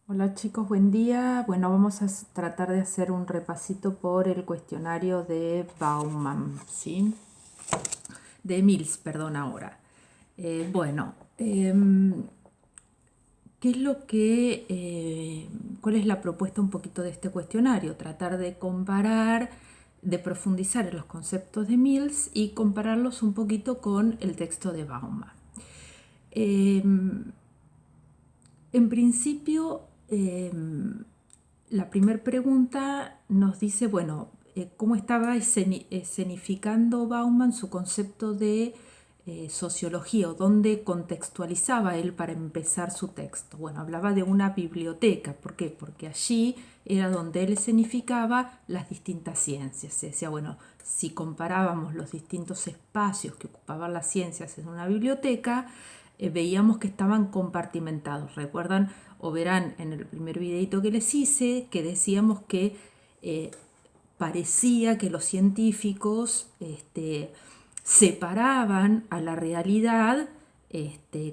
Hola chicos, buen día. Bueno, vamos a tratar de hacer un repasito por el cuestionario de Bauman, ¿sí? De Mills, perdón, ahora. Bueno, ¿qué es lo que, cuál es la propuesta un poquito de este cuestionario? Tratar de comparar, de profundizar en los conceptos de Mills y compararlos un poquito con el texto de Bauman. En principio, la primera pregunta nos dice, bueno, ¿cómo estaba escenificando Bauman su concepto de sociología o dónde contextualizaba él para empezar su texto? Bueno, hablaba de una biblioteca. ¿Por qué? Porque allí era donde él escenificaba las distintas ciencias. Se decía, bueno, si comparábamos los distintos espacios que ocupaban las ciencias en una biblioteca, veíamos que estaban compartimentados. ¿Recuerdan o verán en el primer videito que les hice que decíamos que eh, parecía que los científicos separaban a la realidad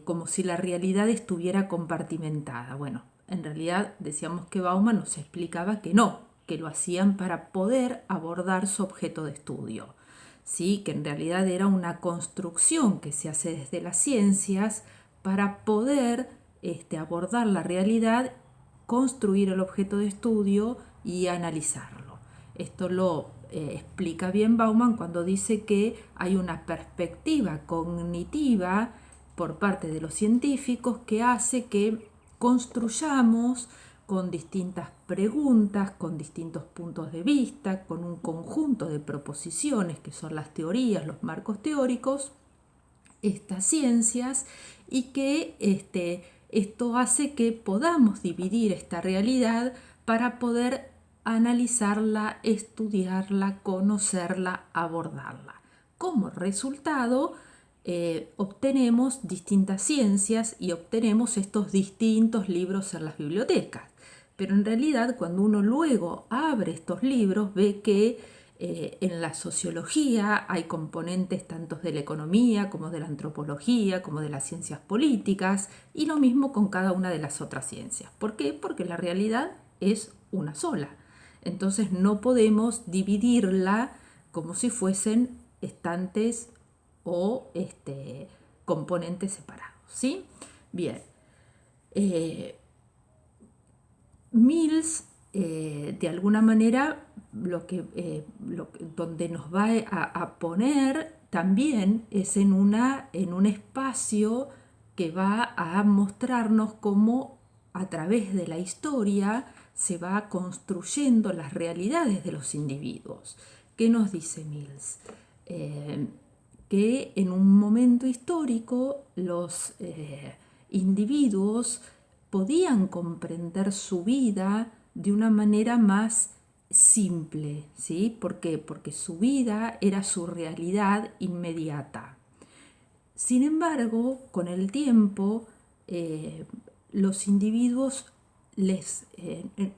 como si la realidad estuviera compartimentada? Bueno, en realidad decíamos que Bauman nos explicaba que no, que lo hacían para poder abordar su objeto de estudio. ¿Sí? Que en realidad era una construcción que se hace desde las ciencias para poder abordar la realidad, construir el objeto de estudio y analizarlo. Esto lo explica bien Bauman cuando dice que hay una perspectiva cognitiva por parte de los científicos que hace que construyamos con distintas preguntas, con distintos puntos de vista, con un conjunto de proposiciones que son las teorías, los marcos teóricos, estas ciencias, y que esto hace que podamos dividir esta realidad para poder analizarla, estudiarla, conocerla, abordarla. Como resultado, obtenemos distintas ciencias y obtenemos estos distintos libros en las bibliotecas. Pero en realidad, cuando uno luego abre estos libros, ve que en la sociología hay componentes tanto de la economía como de la antropología, como de las ciencias políticas, y lo mismo con cada una de las otras ciencias. ¿Por qué? Porque la realidad es una sola. Entonces no podemos dividirla como si fuesen estantes o componentes separados. ¿Sí? Bien. Mills, de alguna manera, donde nos va a poner también es en un espacio que va a mostrarnos cómo a través de la historia se va construyendo las realidades de los individuos. ¿Qué nos dice Mills? Que en un momento histórico los individuos podían comprender su vida de una manera más simple, ¿sí? ¿Por qué? Porque su vida era su realidad inmediata. Sin embargo, con el tiempo, los individuos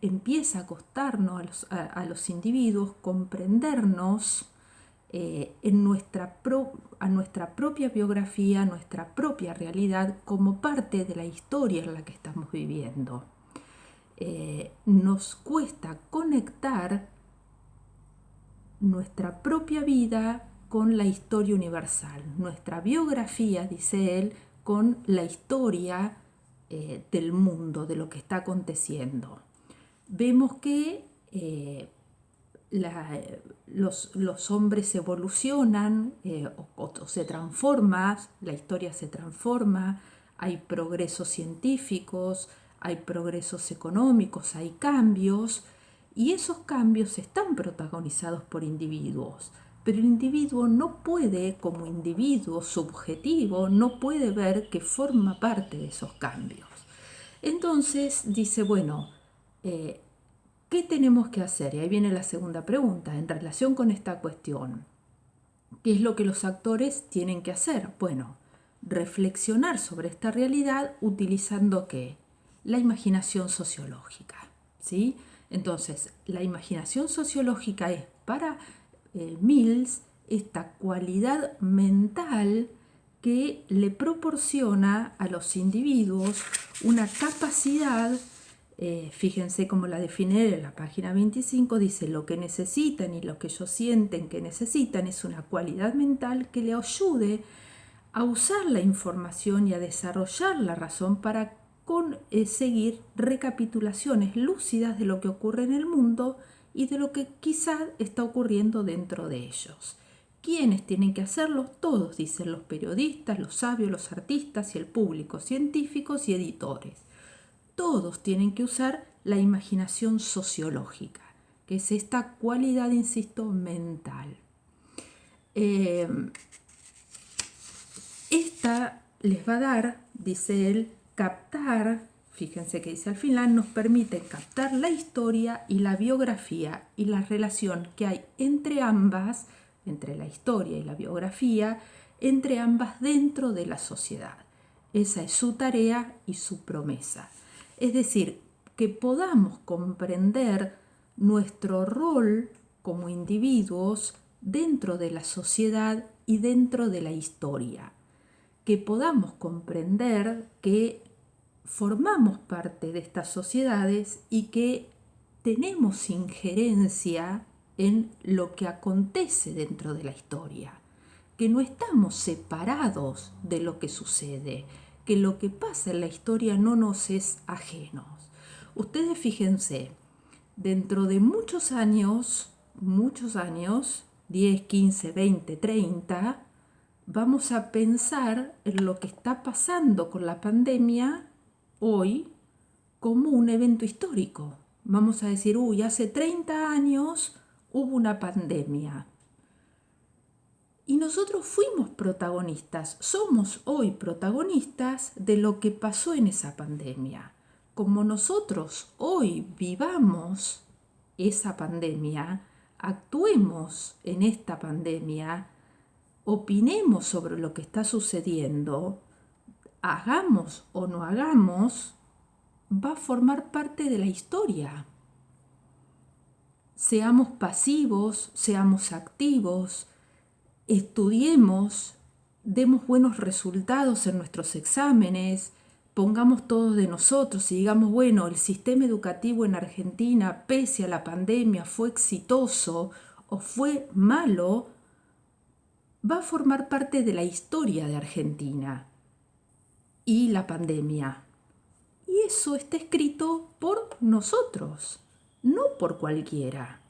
empieza a costarnos a los individuos comprendernos a nuestra propia biografía, a nuestra propia realidad como parte de la historia en la que estamos viviendo. Nos cuesta conectar nuestra propia vida con la historia universal, nuestra biografía, dice él, con la historia del mundo, de lo que está aconteciendo. Vemos que los hombres evolucionan o se transforman, la historia se transforma, hay progresos científicos, hay progresos económicos, hay cambios, y esos cambios están protagonizados por individuos. Pero el individuo no puede, como individuo subjetivo, no puede ver que forma parte de esos cambios. Entonces dice, bueno, ¿qué tenemos que hacer? Y ahí viene la segunda pregunta en relación con esta cuestión. ¿Qué es lo que los actores tienen que hacer? Bueno, reflexionar sobre esta realidad utilizando ¿qué? La imaginación sociológica, ¿sí? Entonces, la imaginación sociológica es para Mills esta cualidad mental que le proporciona a los individuos una capacidad Fíjense cómo la define en la página 25, dice: lo que necesitan y lo que ellos sienten que necesitan es una cualidad mental que le ayude a usar la información y a desarrollar la razón para seguir recapitulaciones lúcidas de lo que ocurre en el mundo y de lo que quizá está ocurriendo dentro de ellos. ¿Quiénes tienen que hacerlo? Todos, dicen los periodistas, los sabios, los artistas y el público, científicos y editores. Todos tienen que usar la imaginación sociológica, que es esta cualidad, insisto, mental. Esta les va a dar, dice él, captar, fíjense que dice al final, nos permite captar la historia y la biografía y la relación que hay entre ambas, entre la historia y la biografía, entre ambas dentro de la sociedad. Esa es su tarea y su promesa. Es decir, que podamos comprender nuestro rol como individuos dentro de la sociedad y dentro de la historia. Que podamos comprender que formamos parte de estas sociedades y que tenemos injerencia en lo que acontece dentro de la historia, que no estamos separados de lo que sucede, que lo que pasa en la historia no nos es ajeno. Ustedes fíjense, dentro de muchos años, 10, 15, 20, 30, vamos a pensar en lo que está pasando con la pandemia hoy como un evento histórico. Vamos a decir, hace 30 años hubo una pandemia. Y nosotros fuimos protagonistas, somos hoy protagonistas de lo que pasó en esa pandemia. Como nosotros hoy vivamos esa pandemia, actuemos en esta pandemia, opinemos sobre lo que está sucediendo, hagamos o no hagamos, va a formar parte de la historia. Seamos pasivos, seamos activos, estudiemos, demos buenos resultados en nuestros exámenes, pongamos todo de nosotros y digamos, bueno, el sistema educativo en Argentina, pese a la pandemia, fue exitoso o fue malo, va a formar parte de la historia de Argentina y la pandemia. Y eso está escrito por nosotros, no por cualquiera,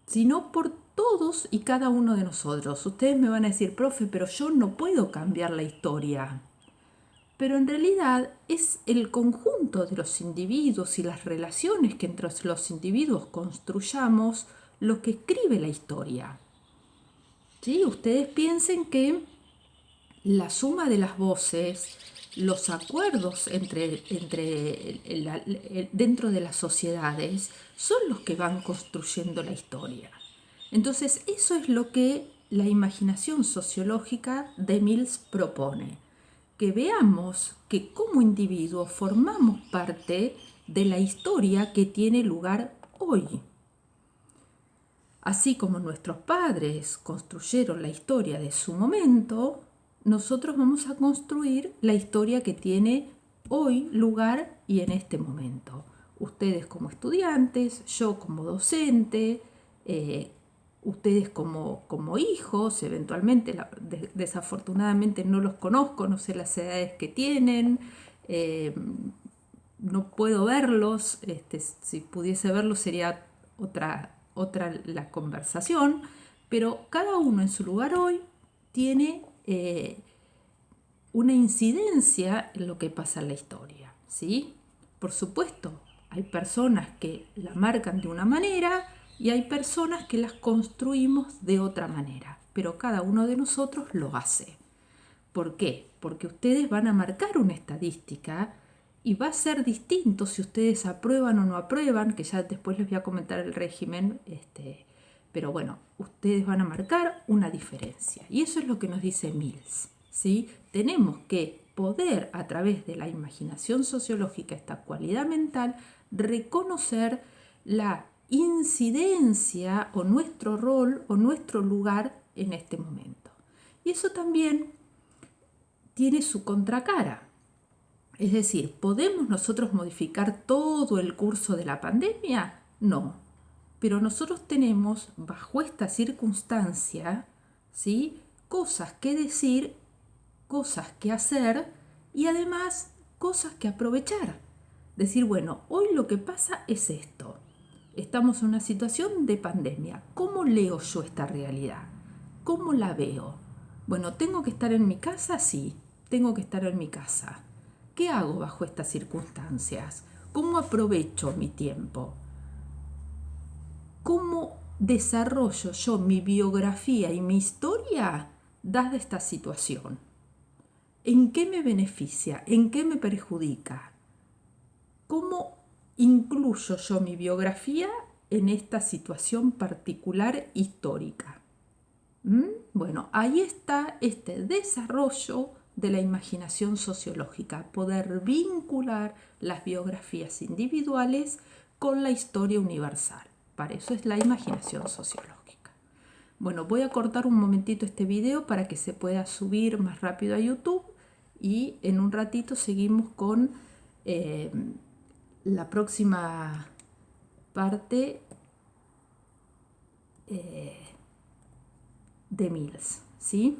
sino por todos y cada uno de nosotros. Ustedes me van a decir, profe, pero yo no puedo cambiar la historia. Pero en realidad es el conjunto de los individuos y las relaciones que entre los individuos construyamos lo que escribe la historia. ¿Sí? Ustedes piensen que la suma de las voces, los acuerdos dentro de las sociedades son los que van construyendo la historia. Entonces, eso es lo que la imaginación sociológica de Mills propone, que veamos que como individuos formamos parte de la historia que tiene lugar hoy. Así como nuestros padres construyeron la historia de su momento, nosotros vamos a construir la historia que tiene hoy lugar y en este momento. Ustedes como estudiantes, yo como docente, ustedes como hijos, eventualmente, desafortunadamente no los conozco, no sé las edades que tienen, no puedo verlos, si pudiese verlos sería otra la conversación, pero cada uno en su lugar hoy tiene una incidencia en lo que pasa en la historia, ¿sí? Por supuesto, hay personas que la marcan de una manera y hay personas que las construimos de otra manera, pero cada uno de nosotros lo hace. ¿Por qué? Porque ustedes van a marcar una estadística y va a ser distinto si ustedes aprueban o no aprueban, que ya después les voy a comentar el régimen, pero bueno, ustedes van a marcar una diferencia. Y eso es lo que nos dice Mills, ¿sí? Tenemos que poder, a través de la imaginación sociológica, esta cualidad mental, reconocer la incidencia o nuestro rol o nuestro lugar en este momento. Y eso también tiene su contracara. Es decir, ¿podemos nosotros modificar todo el curso de la pandemia? No. Pero nosotros tenemos, bajo esta circunstancia, ¿sí?, cosas que decir, cosas que hacer y además cosas que aprovechar. Decir, bueno, hoy lo que pasa es esto. Estamos en una situación de pandemia. ¿Cómo leo yo esta realidad? ¿Cómo la veo? Bueno, ¿tengo que estar en mi casa? Sí, tengo que estar en mi casa. ¿Qué hago bajo estas circunstancias? ¿Cómo aprovecho mi tiempo? ¿Cómo desarrollo yo mi biografía y mi historia dada esta situación? ¿En qué me beneficia? ¿En qué me perjudica? ¿Cómo incluyo yo mi biografía en esta situación particular histórica? Bueno, ahí está este desarrollo de la imaginación sociológica, poder vincular las biografías individuales con la historia universal. Para eso es la imaginación sociológica. Bueno, voy a cortar un momentito este video para que se pueda subir más rápido a YouTube y en un ratito seguimos con la próxima parte de Mills, ¿sí?